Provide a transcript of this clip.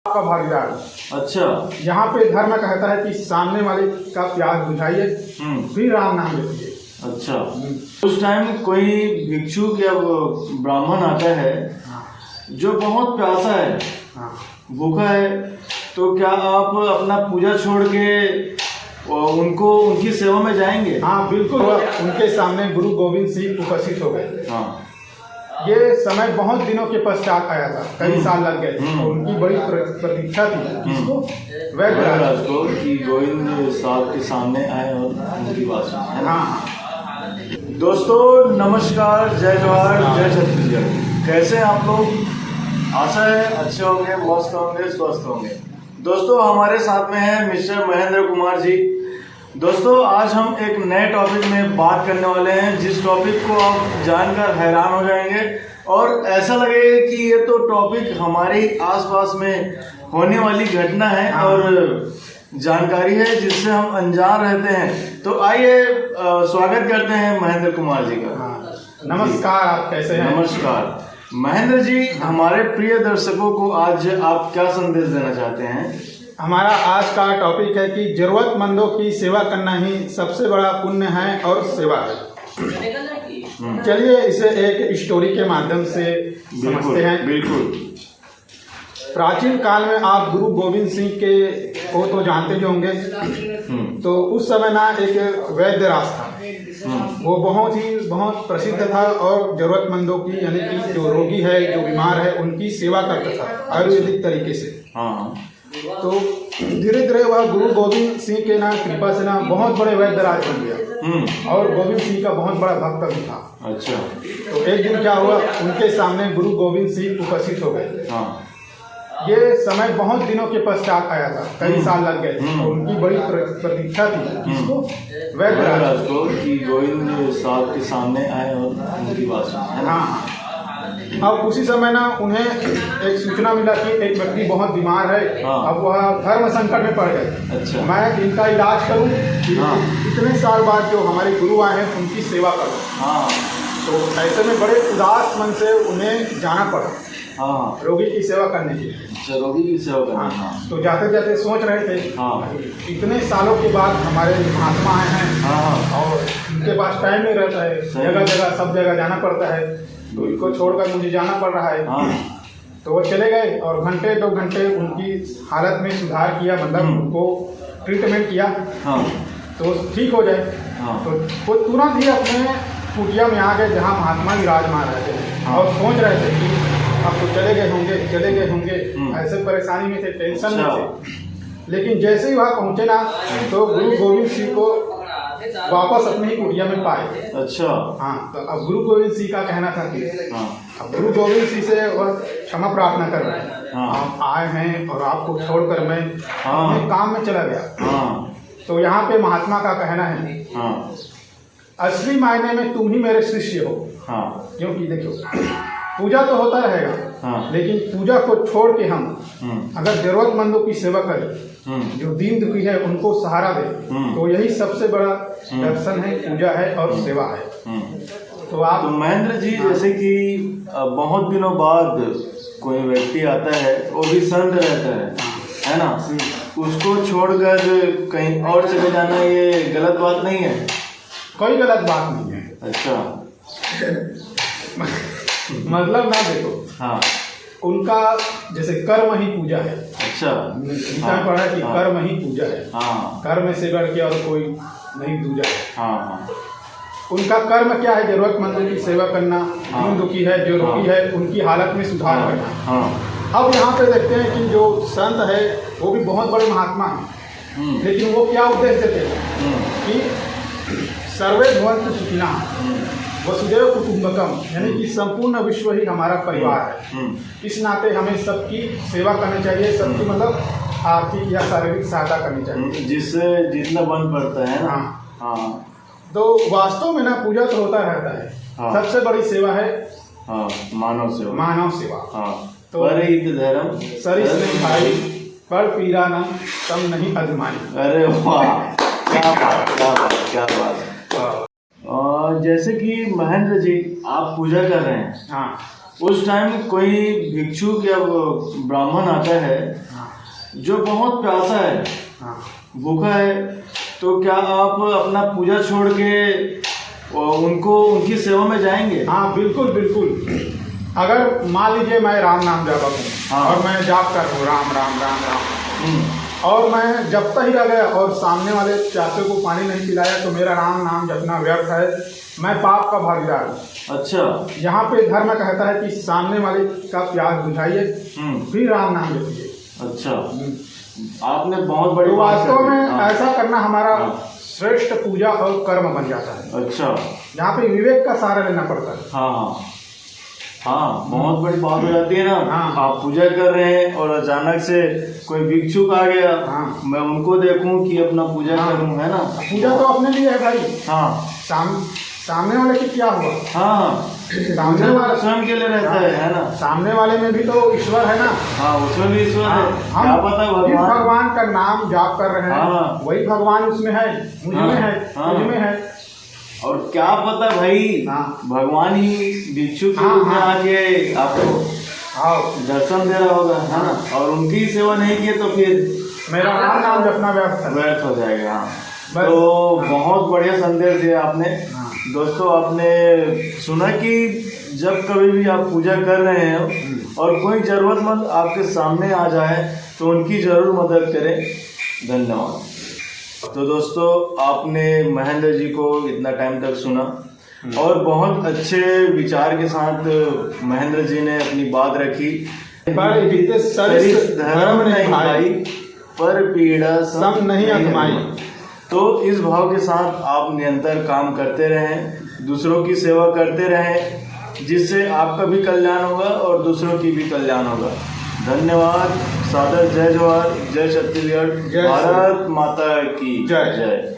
का भागीदार हूं। अच्छा। यहाँ पे धर्म कहता है कि सामने वाले का प्यास बुझाइए, फिर राम नाम लेते। अच्छा। उस टाइम कोई भिक्षुक या ब्राह्मण आता है जो बहुत प्यासा है, भूखा है, तो क्या आप अपना पूजा छोड़ के उनकी सेवा में जाएंगे? हाँ बिल्कुल। उनके सामने गुरु गोविंद सिंह उपस्थित हो गए। हाँ। ये समय बहुत दिनों के पश्चात आया था, कई साल लग गए। उनकी बड़ी प्रतीक्षा थी किसको? वैद्यराज को कि गोविंद साहब के सामने आए और उनकी बात सुने। हाँ। दोस्तों नमस्कार, जय जवाहर, जय छत्तीसगढ़। कैसे हैं आप लोग? आशा है अच्छे होंगे, मस्त होंगे, स्वस्थ होंगे। दोस्तों हमारे साथ में है मिस्टर महेंद्र कुमार जी। दोस्तों आज हम एक नए टॉपिक में बात करने वाले हैं, जिस टॉपिक को आप जानकर हैरान हो जाएंगे और ऐसा लगेगा कि ये तो टॉपिक हमारे आसपास में होने वाली घटना है और जानकारी है जिससे हम अनजान रहते हैं। तो आइए स्वागत करते हैं महेंद्र कुमार जी का। नमस्कार, आप कैसे हैं? नमस्कार महेंद्र जी, हमारे प्रिय दर्शकों को आज आप क्या संदेश देना चाहते हैं? हमारा आज का टॉपिक है कि जरूरतमंदों की सेवा करना ही सबसे बड़ा पुण्य है और सेवा है। चलिए इसे एक स्टोरी के माध्यम से समझते हैं। बिल्कुल। प्राचीन काल में आप गुरु गोविंद सिंह के को तो जानते ही होंगे। तो उस समय ना एक वैद्य राज था, वो बहुत प्रसिद्ध था और जरूरतमंदों की, यानी कि जो रोगी है, जो बीमार है, उनकी सेवा करता था आयुर्वेदिक तरीके से। तो धीरे धीरे वह गुरु गोविंद सिंह के ना कृपा से ना बहुत बड़े वैद्यराज बन गया और गोविंद सिंह का बहुत बड़ा भक्त भी था। अच्छा। तो एक दिन क्या हुआ, उनके सामने गुरु गोविंद सिंह उपस्थित हो गए। ये समय बहुत दिनों के पश्चात आया था, कई साल लग गए। उनकी बड़ी प्रतीक्षा थी किसको? वैद्यराज को कि गोविंद साहब के सामने आए और उनकी बात सुने। हाँ। अब उसी समय ना उन्हें एक सूचना मिला कि एक व्यक्ति बहुत बीमार है। अब वह धर्म संकट में पड़ गए। अच्छा। मैं इनका इलाज करूं, इतने साल बाद जो हमारे गुरु आए हैं उनकी सेवा करूं। तो ऐसे में बड़े उदास मन से उन्हें जाना पड़ा रोगी की सेवा करने के लिए। रोगी की सेवा करना। तो जाते जाते सोच रहे थे इतने सालों के बाद हमारे महात्मा आए हैं और उनके पास टाइम नहीं रहता है, जगह जगह सब जगह जाना पड़ता है, तो इनको छोड़कर मुझे जाना पड़ रहा है। तो वो चले गए और घंटे 2 घंटे उनकी हालत में सुधार किया, मतलब उनको ट्रीटमेंट किया तो ठीक हो जाए। तो वो तुरंत ही अपने कुटिया में आ गए जहाँ महात्मा विराजमान रहते थे और सोच रहे थे कि अब तो चले गए होंगे। ऐसे परेशानी में थे, टेंशन में थे। लेकिन जैसे ही वहाँ पहुँचे ना, तो गुरु गोविंद सिंह को वापस अपनी ही कुटिया में पाए। अच्छा। हाँ। तो अब गुरु गोविंद सिंह का कहना था कि अब गुरु गोविंद सिंह से वह क्षमा प्रार्थना कर रहे हैं। आप आए हैं और आपको छोड़कर मैं अपने काम में चला गया। तो यहाँ पे महात्मा का कहना है असली मायने में तुम ही मेरे शिष्य हो। क्योंकि देखो पूजा तो होता रहेगा, लेकिन पूजा को छोड़ के हम अगर जरूरतमंदों की सेवा करें, जो दीन दुखी है उनको सहारा दे, तो यही सबसे बड़ा दर्शन है, पूजा है और सेवा है। तो आप महेंद्र जी, जैसे कि बहुत दिनों बाद कोई व्यक्ति आता है, वो भी संत रहता है ना, उसको छोड़कर कहीं और चले जाना ये गलत बात नहीं है? कोई गलत बात नहीं है। अच्छा। मतलब ना देखो, उनका जैसे कर्म ही पूजा है। अच्छा। पढ़ा कि कर्म ही पूजा है। कर्म से बढ़ के और कोई नहीं दूजा है। उनका कर्म क्या है? जरूरतमंदों की सेवा करना, दीन दुखी है, जो रोगी है, उनकी हालत में सुधार करना। अब यहाँ पे देखते हैं कि जो संत है वो भी बहुत बड़े महात्मा हैं, लेकिन वो क्या उद्देश्य देते हैं कि सर्वे भवन्तु सुखिनः वसुधैव कुटुम्बकम, यानी कि संपूर्ण विश्व ही हमारा परिवार है। इस नाते हमें सबकी सेवा करनी चाहिए, सबकी मतलब आर्थिक या शारीरिक सहायता करनी चाहिए, जिससे जितना बन पड़ता है ना। तो वास्तव में ना पूजा तो होता रहता है। सबसे बड़ी सेवा है मानव सेवा। तो धर्म सरिस नहीं भाई पर पीरा न तम नहीं अजमाई। अरे वाह, क्या बात। जैसे कि महेंद्र जी आप पूजा कर रहे हैं, उस टाइम कोई भिक्षुक या ब्राह्मण आता है जो बहुत प्यासा है, हाँ भूखा है, तो क्या आप अपना पूजा छोड़ के उनको उनकी सेवा में जाएंगे? हाँ बिल्कुल बिल्कुल। अगर मान लीजिए मैं राम नाम जपक हूँ, हाँ। और मैं जाप कर रहा हूँ राम राम राम राम, और मैं जपता ही रह गया और सामने वाले प्यासे को पानी नहीं पिलाया, तो मेरा राम नाम जपना व्यर्थ है, मैं पाप का भागीदार हूँ। अच्छा। यहाँ पे धर्म कहता है कि सामने वाले का प्यास बुझाइए, फिर राम नाम जपिए। अच्छा, आपने बहुत बड़ी तो बात वास्तव कर दी। में हाँ। ऐसा करना हमारा हाँ। श्रेष्ठ पूजा और कर्म बन जाता है। अच्छा। यहाँ पे विवेक का सहारा लेना पड़ता है। हाँ हाँ हाँ, बहुत बड़ी बात हो जाती है ना। हाँ। आप पूजा कर रहे हैं और अचानक से कोई भिक्षुक आ गया, हाँ। मैं उनको देखूं कि अपना पूजा हाँ। करूं, है ना। पूजा तो अपने लिए है भाई। हाँ सामने वाले की क्या हुआ? हाँ, सामने वाला स्वयं के लिए रहता है ना। सामने वाले में भी तो ईश्वर है ना। हाँ, उसमें भी ईश्वर है। हम क्या पता जिस भगवान। भगवान का नाम जाप कर रहे हैं, हाँ। वही भगवान उसमें है, मुझ में है, हाँ। मुझ में है। और क्या पता भाई, हाँ। भगवान ही भिक्षुक के हाँ, रूप में हाँ। आके आपको हाँ, दर्शन दे रहा होगा, है ना। और उनकी सेवा नहीं किए तो फिर मेरा राम नाम जपना व्यर्थ है। व्यर्थ हो जाएगा। हाँ। बस। तो बहुत बढ़िया संदेश दिया आपने। हाँ। दोस्तों, आपने सुना कि जब कभी भी आप पूजा कर रहे हो और कोई जरूरतमंद आपके सामने आ जाए तो उनकी जरूर मदद करें। धन्यवाद। तो दोस्तों, आपने महेंद्र जी को इतना टाइम तक सुना और बहुत अच्छे विचार के साथ महेंद्र जी ने अपनी बात रखी। पर बीते सरिस धर्म नहीं भाई, पर पीड़ा सम नहीं अजमाई। तो इस भाव के साथ आप निरंतर काम करते रहें, दूसरों की सेवा करते रहें, जिससे आपका भी कल्याण होगा और दूसरों की भी कल्याण होगा। धन्यवाद। सादर जय जवाहर, जय छत्तीसगढ़, जय भारत माता की जय। जय।